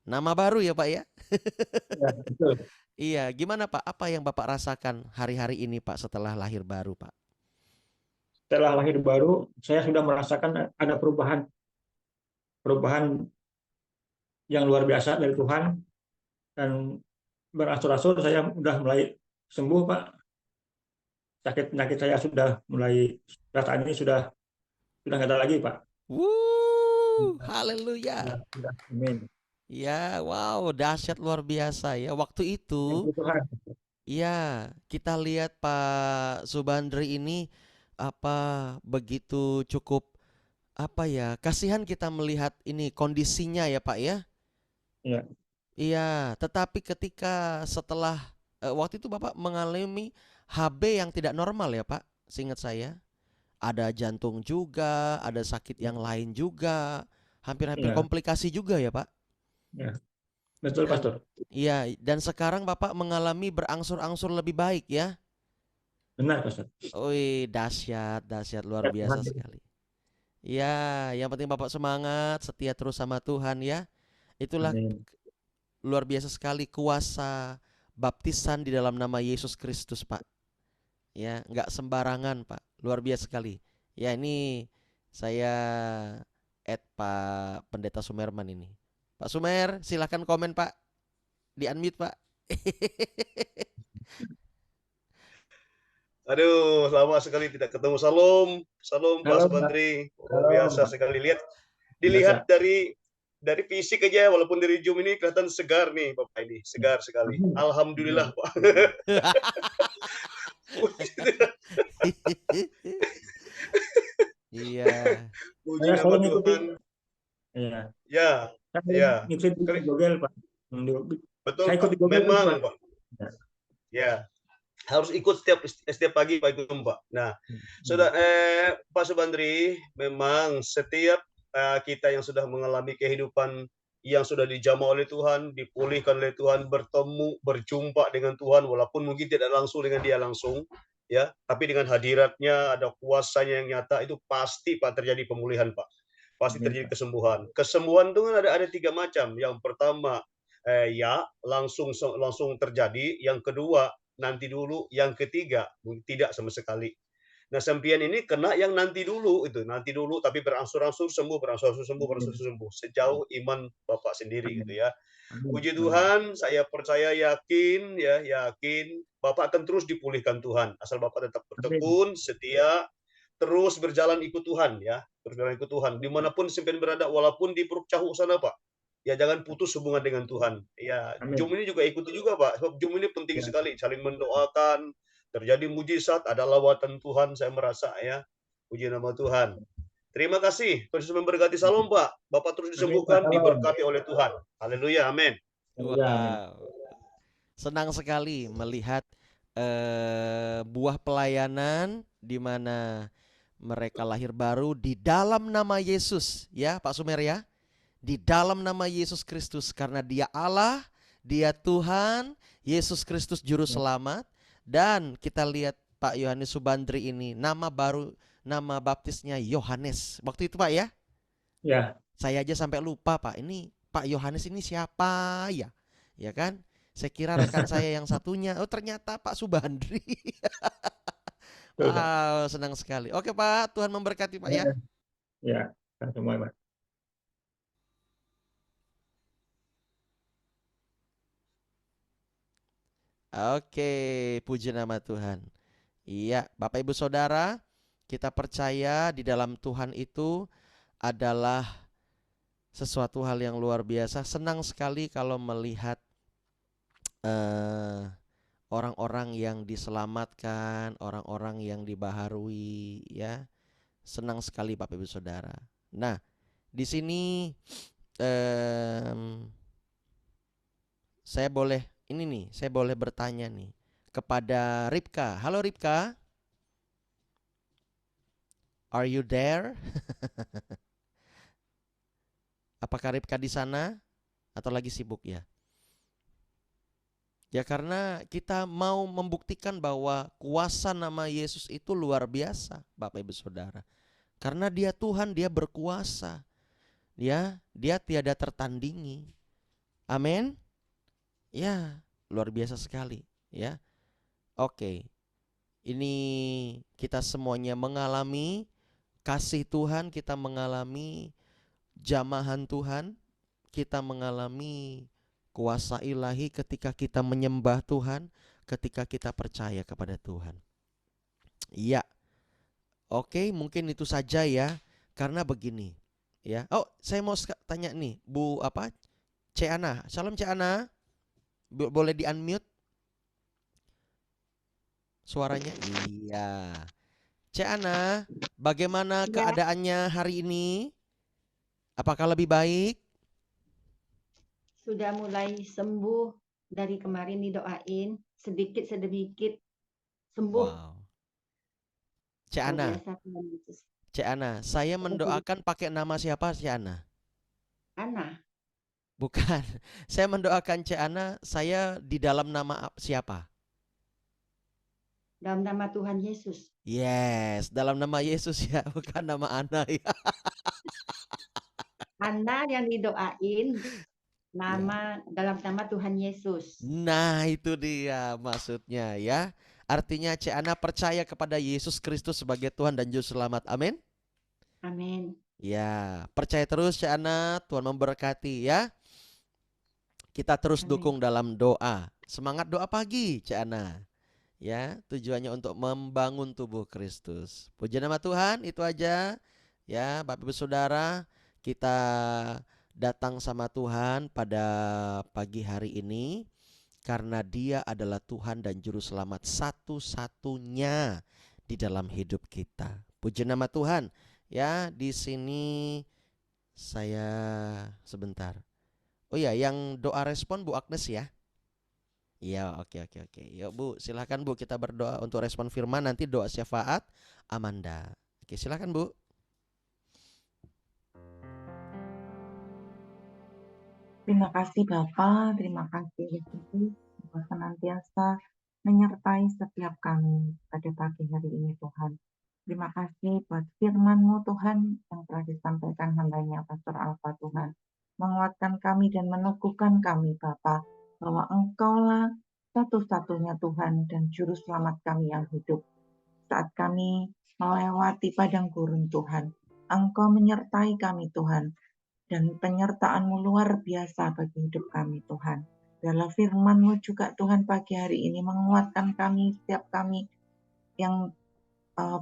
nama baru ya Pak ya. Ya, betul. Iya, gimana Pak? Apa yang Bapak rasakan hari-hari ini Pak setelah lahir baru Pak? Setelah lahir baru, saya sudah merasakan ada perubahan yang luar biasa dari Tuhan, dan berangsur-angsur saya sudah mulai sembuh, Pak. Penyakit saya sudah mulai, rasaan ini sudah nggak ada lagi, Pak. Haleluya. Sudah. Amin. Ya, wow, dahsyat luar biasa ya. Waktu itu, Terima Tuhan. ya, kita lihat Pak Subandri ini begitu cukup kasihan kita melihat ini kondisinya ya Pak ya. Ya. Iya, tetapi ketika setelah waktu itu Bapak mengalami HB yang tidak normal ya Pak, seingat saya. Ada jantung juga, ada sakit yang lain juga, hampir-hampir Ya. komplikasi juga ya Pak. Ya. Betul, Dan Pastor. iya, dan sekarang Bapak mengalami berangsur-angsur lebih baik ya. Benar, Pastor. Wih, dahsyat luar Ya, biasa Tuhan. sekali. Ya, yang penting Bapak semangat, setia terus sama Tuhan ya. Itulah Amin. luar biasa sekali kuasa baptisan di dalam nama Yesus Kristus Pak. Ya, nggak sembarangan Pak, luar biasa sekali. Ya, ini saya add Pak Pendeta Sumerman ini. Pak Sumer, silahkan komen Pak, di unmute Pak. Aduh, lama sekali tidak ketemu. Salam Pak Halo, Pak. Subandri. Luar Halo, biasa Pak. sekali. Biasa. Dilihat dari fisik aja, walaupun dari Zoom ini kelihatan segar nih Bapak ini, segar sekali. Alhamdulillah Pak. Iya. Puji Saya nama ngikutin. Tuhan. Iya. Ya, Saya ngikutin di Google, Pak. betul Saya ikut Pak. di Google, Memang Pak. Pak. Ya, harus ikut setiap pagi Pak Gum Pak. Nah, sudah Pak Subandri, memang setiap kita yang sudah mengalami kehidupan yang sudah dijamah oleh Tuhan, dipulihkan oleh Tuhan, bertemu, berjumpa dengan Tuhan, walaupun mungkin tidak langsung dengan Dia langsung, ya, tapi dengan hadiratnya, ada kuasanya yang nyata, itu pasti Pak terjadi pemulihan Pak, pasti terjadi kesembuhan. Kesembuhan itu kan ada 3 macam. Yang pertama langsung terjadi, yang kedua nanti dulu, yang ketiga tidak sama sekali. Nah, sempian ini kena yang nanti dulu tapi berangsur-angsur sembuh sejauh iman Bapak sendiri gitu ya. Puji Tuhan, saya percaya yakin Bapak akan terus dipulihkan Tuhan, asal Bapak tetap bertekun, setia, terus berjalan ikut Tuhan ya, dimanapun sempian berada, walaupun di Puruk Cahu sana Pak. Ya jangan putus hubungan dengan Tuhan. Ya, Amin. Zoom ini juga ikuti juga, Pak. Sebab Zoom ini penting Ya. sekali, saling mendoakan, terjadi mujizat, ada lawatan Tuhan, saya merasa ya. Puji nama Tuhan. Terima kasih. Tuhan Yesus memberkati. Salam, Pak. Bapak terus Amin, Pak. disembuhkan, Salam. diberkati oleh Tuhan. Haleluya, amin. Haleluya, amin. Wow. Senang sekali melihat buah pelayanan di mana mereka lahir baru di dalam nama Yesus, ya Pak Sumer ya. Di dalam nama Yesus Kristus, karena Dia Allah, Dia Tuhan, Yesus Kristus juru selamat. Dan kita lihat Pak Yohanes Subandri ini nama baru, nama baptisnya Yohanes. Waktu itu Pak ya? Ya. Saya aja sampai lupa Pak, ini Pak Yohanes ini siapa ya? Ya kan? Saya kira rekan saya yang satunya, oh ternyata Pak Subandri. Wow, senang sekali. Oke Pak, Tuhan memberkati Pak ya. Ya, semua Pak. Oke, puji nama Tuhan. Iya, Bapak Ibu Saudara, kita percaya di dalam Tuhan itu adalah sesuatu hal yang luar biasa. Senang sekali kalau melihat orang-orang yang diselamatkan, orang-orang yang dibaharui, ya. Senang sekali Bapak Ibu Saudara. Nah, di sini saya boleh bertanya nih kepada Ripka. Halo Ripka. Are you there? Apakah Ripka di sana atau lagi sibuk ya? Ya karena kita mau membuktikan bahwa kuasa nama Yesus itu luar biasa, Bapak Ibu Saudara. Karena Dia Tuhan, Dia berkuasa. Ya, Dia tiada tertandingi. Amin. Ya, luar biasa sekali, ya. Oke. Ini kita semuanya mengalami kasih Tuhan, kita mengalami jamahan Tuhan, kita mengalami kuasa ilahi ketika kita menyembah Tuhan, ketika kita percaya kepada Tuhan. Iya. Oke, mungkin itu saja ya. Karena begini, ya. Oh, saya mau tanya nih, Bu C. Ana. Salam C. Ana. Boleh di-unmute suaranya? Iya. C. Ana, bagaimana keadaannya hari ini? Apakah lebih baik? Sudah mulai sembuh dari kemarin didoain sedikit sedikit sembuh. Wow. C. Ana. C. Ana, saya mendoakan pakai nama siapa C. Ana? Ana. Bukan. Saya mendoakan C. Ana, saya di dalam nama siapa? Dalam nama Tuhan Yesus. Yes, dalam nama Yesus ya, bukan nama Ana ya. Ana yang didoain nama dalam nama Tuhan Yesus. Nah, itu dia maksudnya ya. Artinya C. Ana percaya kepada Yesus Kristus sebagai Tuhan dan Juru Selamat. Amin. Amin. Ya, percaya terus C. Ana, Tuhan memberkati ya. Kita terus dukung dalam doa. Semangat doa pagi C. Ana. Ya, tujuannya untuk membangun tubuh Kristus. Puji nama Tuhan, itu aja. Ya, Bapak Ibu Saudara, kita datang sama Tuhan pada pagi hari ini karena Dia adalah Tuhan dan Juru Selamat satu-satunya di dalam hidup kita. Puji nama Tuhan. Ya, di sini saya sebentar. Oh ya, yang doa respon Bu Agnes ya. Iya, oke. Yuk Bu, silakan Bu, kita berdoa untuk respon firman, nanti doa syafaat Amanda. Oke, silakan Bu. Terima kasih Bapa, terima kasih Yesus, Tuhan senantiasa menyertai setiap kami pada pagi hari ini Tuhan. Terima kasih buat firman-Mu Tuhan yang telah disampaikan hamba-Nya Pastor Alfa Tuhan. Menguatkan kami dan meneguhkan kami Bapa, bahwa Engkaulah satu-satunya Tuhan dan Juru Selamat kami yang hidup. Saat kami melewati padang gurun Tuhan, Engkau menyertai kami Tuhan, dan penyertaan-Mu luar biasa bagi hidup kami Tuhan. Biarlah firman-Mu juga Tuhan pagi hari ini menguatkan kami, setiap kami yang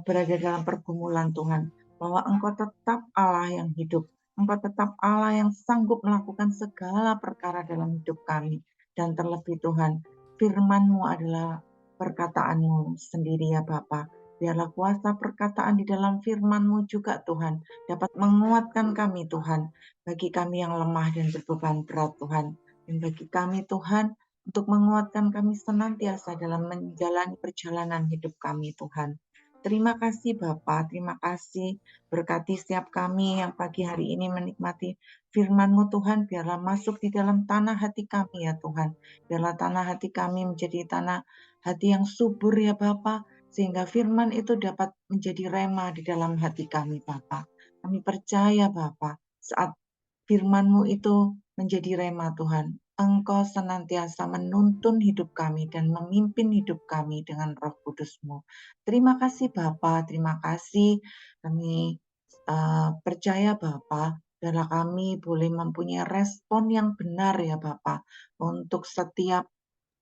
berada dalam pergumulan Tuhan, bahwa Engkau tetap Allah yang hidup, Engkau tetap Allah yang sanggup melakukan segala perkara dalam hidup kami. Dan terlebih Tuhan, firman-Mu adalah perkataan-Mu sendiri ya Bapa. Biarlah kuasa perkataan di dalam firman-Mu juga Tuhan dapat menguatkan kami Tuhan, bagi kami yang lemah dan berbeban berat Tuhan. Dan bagi kami Tuhan, untuk menguatkan kami senantiasa dalam menjalani perjalanan hidup kami Tuhan. Terima kasih Bapa, terima kasih. Berkati setiap kami yang pagi hari ini menikmati firman-Mu Tuhan, biarlah masuk di dalam tanah hati kami ya Tuhan. Biarlah tanah hati kami menjadi tanah hati yang subur ya Bapa, sehingga firman itu dapat menjadi rema di dalam hati kami Bapa. Kami percaya Bapa, saat firman-Mu itu menjadi rema Tuhan, Engkau senantiasa menuntun hidup kami dan memimpin hidup kami dengan Roh Kudus-Mu. Terima kasih Bapa, terima kasih. Kami percaya Bapa, biarlah kami boleh mempunyai respon yang benar ya Bapa untuk setiap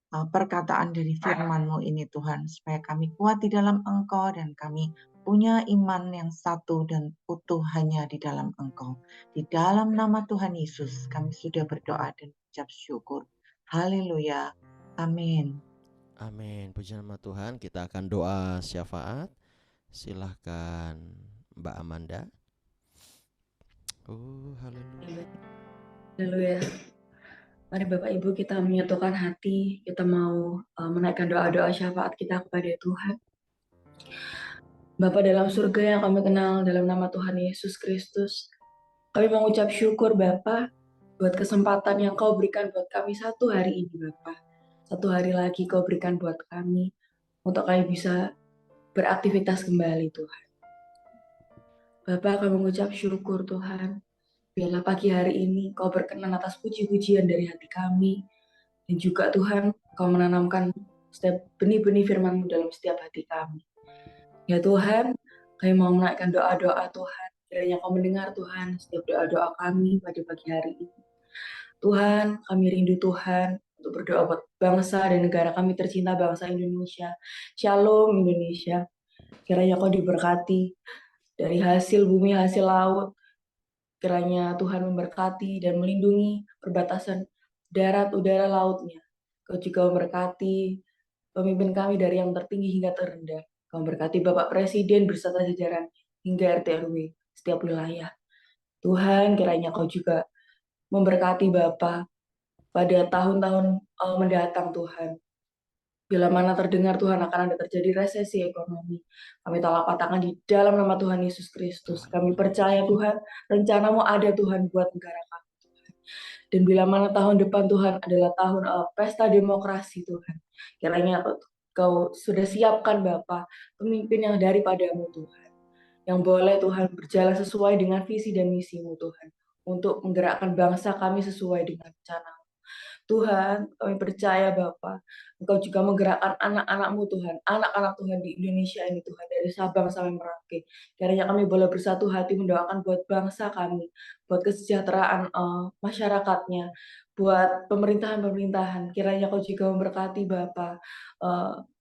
perkataan dari firman-Mu ini Tuhan, supaya kami kuat di dalam Engkau dan kami punya iman yang satu dan utuh hanya di dalam Engkau. Di dalam nama Tuhan Yesus kami sudah berdoa dan ucap syukur. Haleluya. Amin. Amin. Puji nama Tuhan. Kita akan doa syafaat. Silahkan Mbak Amanda. Haleluya. Haleluya. Mari Bapak Ibu kita menyatukan hati, kita mau menaikkan doa-doa syafaat kita kepada Tuhan. Bapa dalam surga yang kami kenal dalam nama Tuhan Yesus Kristus, kami mengucap syukur Bapa buat kesempatan yang Kau berikan buat kami satu hari ini Bapa. Satu hari lagi Kau berikan buat kami untuk kami bisa beraktivitas kembali Tuhan. Bapa kami mengucap syukur Tuhan. Biarlah pagi hari ini Kau berkenan atas puji-pujian dari hati kami. Dan juga Tuhan, Kau menanamkan setiap benih-benih firman-Mu dalam setiap hati kami. Ya Tuhan, kami mau menaikkan doa-doa Tuhan. Kiranya Kau mendengar Tuhan setiap doa-doa kami pada pagi hari ini. Tuhan, kami rindu Tuhan untuk berdoa buat bangsa dan negara kami tercinta, bangsa Indonesia. Shalom Indonesia. Kiranya Kau diberkati dari hasil bumi, hasil laut. Kiranya Tuhan memberkati dan melindungi perbatasan darat, udara, lautnya. Kau juga memberkati pemimpin kami dari yang tertinggi hingga terendah. Kau memberkati Bapak Presiden beserta jajaran hingga RT RW setiap wilayah. Tuhan, kiranya Kau juga memberkati Bapak pada tahun-tahun mendatang Tuhan. Bila mana terdengar Tuhan akan ada terjadi resesi ekonomi, kami talak-patahkan di dalam nama Tuhan Yesus Kristus. Kami percaya Tuhan, rencana-Mu ada Tuhan buat negara kami Tuhan. Dan bila mana tahun depan Tuhan adalah tahun pesta demokrasi Tuhan, kiranya Kau sudah siapkan Bapa pemimpin yang daripada-Mu Tuhan, yang boleh Tuhan berjalan sesuai dengan visi dan misi-Mu Tuhan, untuk menggerakkan bangsa kami sesuai dengan rencana. Tuhan, kami percaya Bapa, Engkau juga menggerakkan anak-anak-Mu Tuhan, anak-anak Tuhan di Indonesia ini Tuhan, dari Sabang sampai Merauke. Kiranya kami boleh bersatu hati mendoakan buat bangsa kami, buat kesejahteraan masyarakatnya, buat pemerintahan-pemerintahan. Kiranya Kau juga memberkati Bapa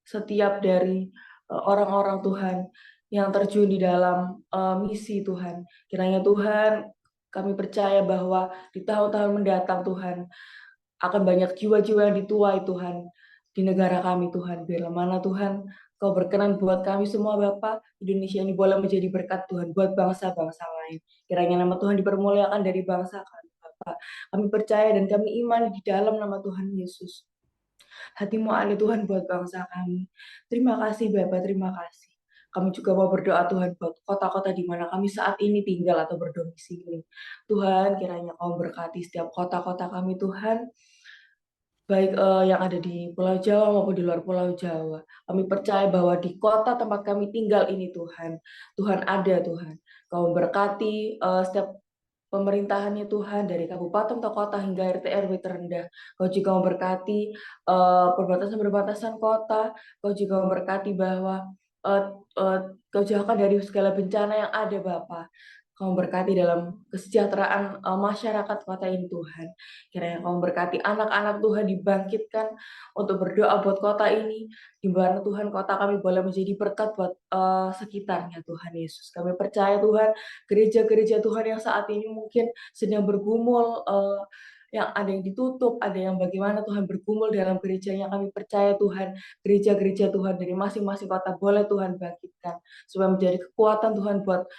setiap dari orang-orang Tuhan yang terjun di dalam misi Tuhan. Kiranya Tuhan, kami percaya bahwa di tahun-tahun mendatang Tuhan, akan banyak jiwa-jiwa yang dituai Tuhan di negara kami Tuhan. Biarlah mana Tuhan Kau berkenan buat kami semua Bapa, Indonesia ini boleh menjadi berkat Tuhan buat bangsa-bangsa lain. Kiranya nama Tuhan dipermuliakan dari bangsa kami Bapa. Kami percaya dan kami iman di dalam nama Tuhan Yesus. Hati-Mu ada Tuhan buat bangsa kami. Terima kasih Bapa, terima kasih. Kami juga mau berdoa Tuhan buat kota-kota di mana kami saat ini tinggal atau berdomisili. Tuhan, kiranya Kau berkati setiap kota-kota kami Tuhan, baik yang ada di Pulau Jawa maupun di luar Pulau Jawa. Kami percaya bahwa di kota tempat kami tinggal ini Tuhan, Tuhan ada Tuhan. Kau berkati setiap pemerintahannya Tuhan, dari kabupaten atau kota hingga RT RW terendah. Kau juga memberkati perbatasan-perbatasan kota. Kau juga memberkati bahwa Kau jauhkan dari segala bencana yang ada Bapa. Kau berkati dalam kesejahteraan masyarakat kota ini Tuhan. Kiranya Kau berkati anak-anak Tuhan dibangkitkan untuk berdoa buat kota ini, di mana Tuhan kota kami boleh menjadi berkat buat sekitarnya Tuhan Yesus. Kami percaya Tuhan, gereja-gereja Tuhan yang saat ini mungkin sedang bergumul, yang ada yang ditutup, ada yang bagaimana Tuhan bergumul dalam gerejanya. Kami percaya Tuhan, gereja-gereja Tuhan dari masing-masing kota boleh Tuhan bangkitkan, supaya menjadi kekuatan Tuhan buat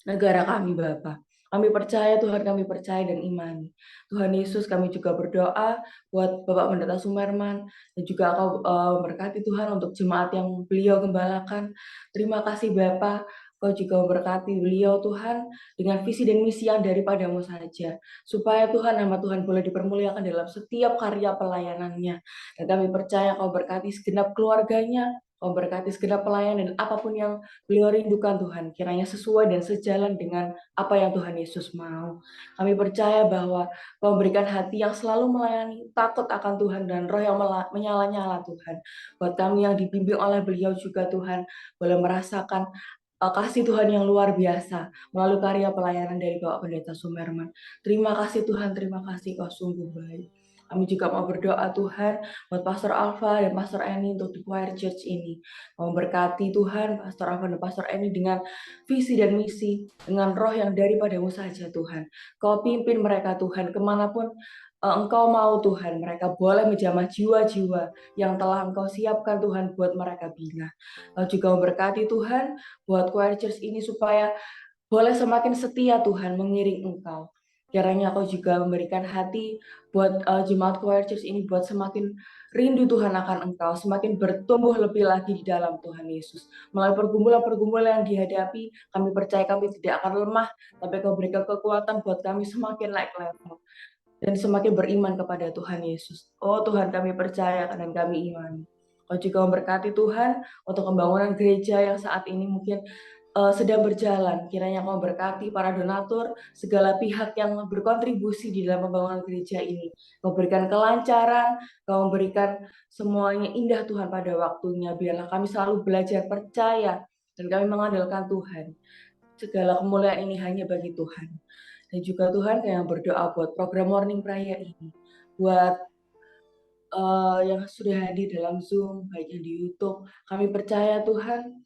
negara kami Bapa. Kami percaya Tuhan, kami percaya dan imani. Tuhan Yesus, kami juga berdoa buat Bapak Pendeta Sumerman, dan juga Kau berkati Tuhan untuk jemaat yang beliau gembalakan. Terima kasih Bapa, Kau juga memberkati beliau Tuhan dengan visi dan misi yang daripadamu saja, supaya Tuhan, nama Tuhan boleh dipermuliakan dalam setiap karya pelayanannya. Dan kami percaya Kau berkati segenap keluarganya, Kau berkati segenap pelayan dan apapun yang beliau rindukan Tuhan, kiranya sesuai dan sejalan dengan apa yang Tuhan Yesus mau. Kami percaya bahwa Kau memberikan hati yang selalu melayani, takut akan Tuhan, dan roh yang menyala-nyala Tuhan. Buat kami yang dibimbing oleh beliau juga Tuhan, boleh merasakan kasih Tuhan yang luar biasa melalui karya pelayanan dari Bapak Pendeta Sumerman. Terima kasih Tuhan, terima kasih Kau sungguh baik. Kami juga mau berdoa Tuhan buat Pastor Alfa dan Pastor Eni untuk di Choir Church ini. Mau berkati Tuhan Pastor Alfa dan Pastor Eni dengan visi dan misi, dengan roh yang daripadamu saja Tuhan. Kau pimpin mereka Tuhan kemanapun Engkau mau Tuhan, mereka boleh menjamah jiwa-jiwa yang telah Engkau siapkan Tuhan buat mereka bina. Kau juga memberkati Tuhan buat Choir Church ini supaya boleh semakin setia Tuhan mengiring Engkau. Kiranya Kau juga memberikan hati buat jemaat Choir Church ini buat semakin rindu Tuhan akan Engkau, semakin bertumbuh lebih lagi di dalam Tuhan Yesus. Melalui pergumulan-pergumulan yang dihadapi, kami percaya kami tidak akan lemah, tapi Kau berikan kekuatan buat kami semakin naik level dan semakin beriman kepada Tuhan Yesus. Oh Tuhan, kami percaya dan kami imani. Kau juga memberkati Tuhan untuk pembangunan gereja yang saat ini mungkin sedang berjalan. Kiranya Kau berkati para donatur, segala pihak yang berkontribusi di dalam pembangunan gereja ini. Kau berikan kelancaran, Kau memberikan semuanya indah Tuhan pada waktunya. Biarlah kami selalu belajar percaya dan kami mengandalkan Tuhan. Segala kemuliaan ini hanya bagi Tuhan. Dan juga Tuhan yang berdoa buat program Morning Prayer ini, buat yang sudah hadir dalam Zoom, baik yang di YouTube. Kami percaya Tuhan,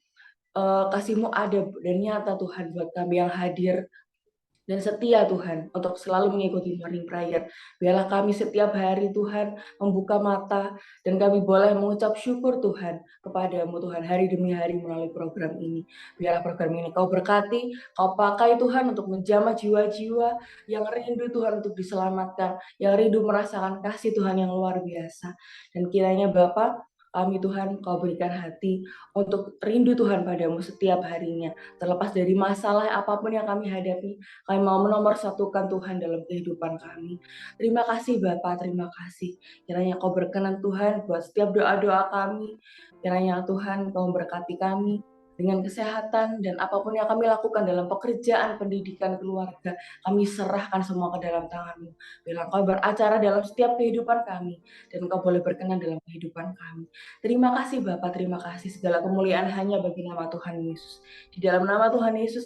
kasih-Mu ada dan nyata Tuhan buat kami yang hadir dan setia Tuhan untuk selalu mengikuti Morning Prayer. Biarlah kami setiap hari Tuhan membuka mata dan kami boleh mengucap syukur Tuhan kepadamu Tuhan hari demi hari melalui program ini. Biarlah program ini Kau berkati, Kau pakai Tuhan untuk menjamah jiwa-jiwa yang rindu Tuhan untuk diselamatkan, yang rindu merasakan kasih Tuhan yang luar biasa. Dan kiranya Bapa, kami Tuhan Kau berikan hati untuk rindu Tuhan padamu setiap harinya. Terlepas dari masalah apapun yang kami hadapi, kami mau menomorsatukan Tuhan dalam kehidupan kami. Terima kasih Bapa, terima kasih. Kiranya Kau berkenan Tuhan buat setiap doa-doa kami. Kiranya Tuhan Kau memberkati kami dengan kesehatan dan apapun yang kami lakukan dalam pekerjaan, pendidikan, keluarga. Kami serahkan semua ke dalam tangan-Mu. Biarlah Kau beracara dalam setiap kehidupan kami dan Kau boleh berkenan dalam kehidupan kami. Terima kasih Bapa, terima kasih. Segala kemuliaan hanya bagi nama Tuhan Yesus. Di dalam nama Tuhan Yesus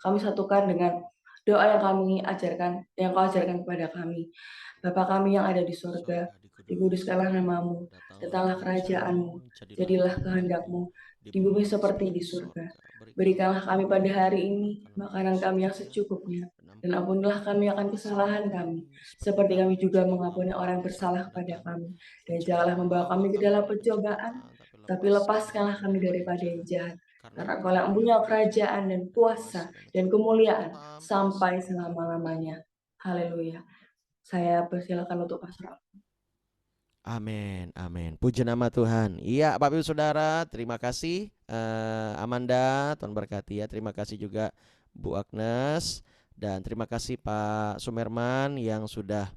kami satukan dengan doa yang kami ajarkan, yang Kau ajarkan kepada kami. Bapa kami yang ada di surga, dikuduskanlah nama-Mu, datanglah kerajaan-Mu, jadilah kehendak-Mu di bumi seperti di surga. Berikanlah kami pada hari ini makanan kami yang secukupnya, dan ampunilah kami akan kesalahan kami, seperti kami juga mengampuni orang yang bersalah kepada kami. Dan janganlah membawa kami ke dalam pencobaan, tapi lepaskanlah kami daripada yang jahat. Karena Kau yang punya kerajaan dan kuasa dan kemuliaan sampai selama-lamanya. Haleluya. Saya persilakan untuk Pastor. Amin, amin. Puji nama Tuhan. Iya, Bapak Ibu Saudara, terima kasih Amanda, Tuhan berkati ya. Terima kasih juga Bu Agnes, dan terima kasih Pak Sumerman yang sudah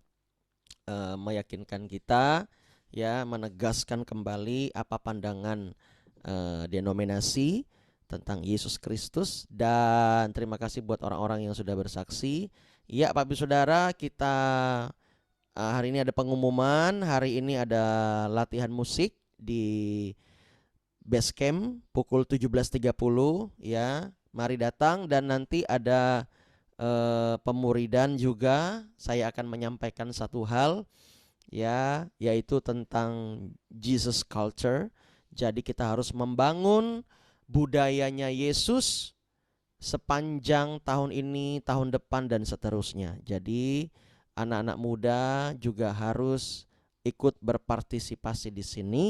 meyakinkan kita ya, menegaskan kembali apa pandangan denominasi tentang Yesus Kristus, dan terima kasih buat orang-orang yang sudah bersaksi. Ya, Bapak Ibu Saudara, kita hari ini ada pengumuman. Hari ini ada latihan musik di Base Camp pukul 17.30 ya. Mari datang, dan nanti ada pemuridan juga. Saya akan menyampaikan satu hal, ya, yaitu tentang Jesus culture. Jadi kita harus membangun budayanya Yesus sepanjang tahun ini, tahun depan, dan seterusnya. Jadi anak-anak muda juga harus ikut berpartisipasi di sini.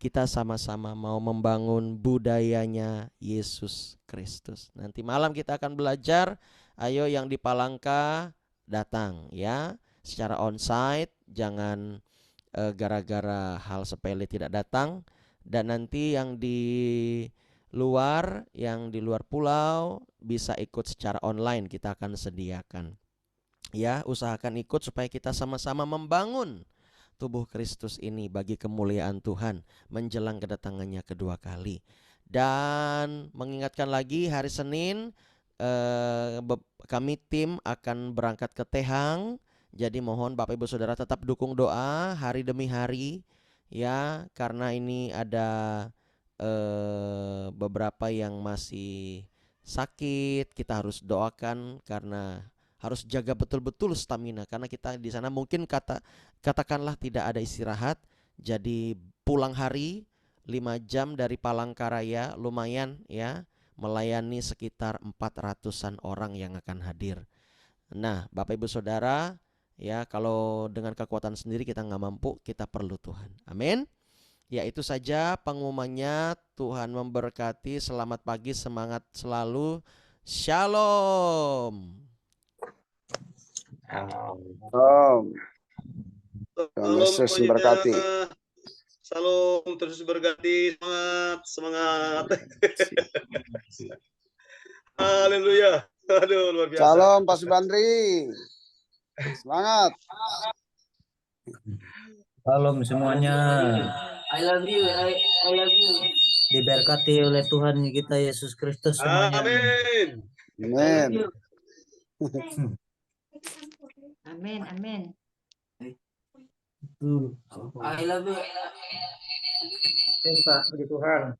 Kita sama-sama mau membangun budayanya Yesus Kristus. Nanti malam kita akan belajar. Ayo yang di Palangka datang ya, secara onsite, jangan gara-gara hal sepele tidak datang. Dan nanti yang di luar pulau bisa ikut secara online, kita akan sediakan. Ya, usahakan ikut supaya kita sama-sama membangun tubuh Kristus ini bagi kemuliaan Tuhan menjelang kedatangannya kedua kali. Dan mengingatkan lagi, hari Senin kami tim akan berangkat ke Tehang. Jadi mohon Bapak Ibu Saudara tetap dukung doa hari demi hari ya, karena ini ada beberapa yang masih sakit. Kita harus doakan karena harus jaga betul-betul stamina, karena kita di sana mungkin katakanlah tidak ada istirahat. Jadi pulang hari 5 jam dari Palangkaraya, lumayan ya, melayani sekitar 400-an orang yang akan hadir. Nah, Bapak Ibu Saudara, ya, kalau dengan kekuatan sendiri kita nggak mampu, kita perlu Tuhan. Amin. Ya, itu saja pengumumannya. Tuhan memberkati. Selamat pagi, semangat selalu. Shalom. Salam. Tuhan Yesus memberkati. Salam, terus berganti, semangat. Haleluya. Aduh, luar biasa. Salam Pak Subandri. Semangat. Salam semuanya. I love you. I love you. Diberkati oleh Tuhan kita Yesus Kristus semuanya. Amin. Amin. Amin, amin. I love you. Pak, puji Tuhan.